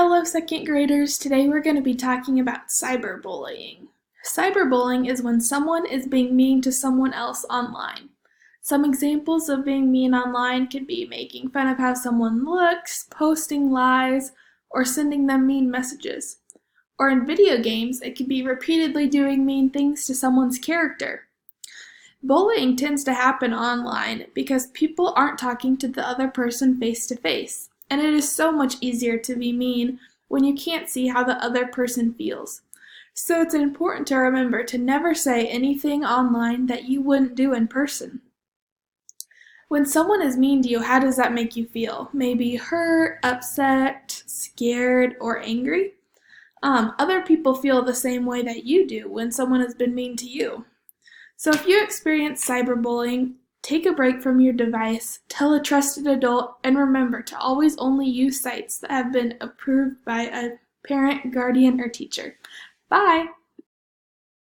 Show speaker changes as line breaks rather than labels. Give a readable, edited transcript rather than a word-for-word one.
Hello, second graders. Today we're going to be talking about cyberbullying. Cyberbullying is when someone is being mean to someone else online. Some examples of being mean online could be making fun of how someone looks, posting lies, or sending them mean messages. Or in video games, it could be repeatedly doing mean things to someone's character. Bullying tends to happen online because people aren't talking to the other person face to face. And it is so much easier to be mean when you can't see how the other person feels. So it's important to remember to never say anything online that you wouldn't do in person. When someone is mean to you, how does that make you feel? Maybe hurt, upset, scared, or angry? Other people feel the same way that you do when someone has been mean to you. So if you experience cyberbullying, take a break from your device, tell a trusted adult, and remember to always only use sites that have been approved by a parent, guardian, or teacher. Bye!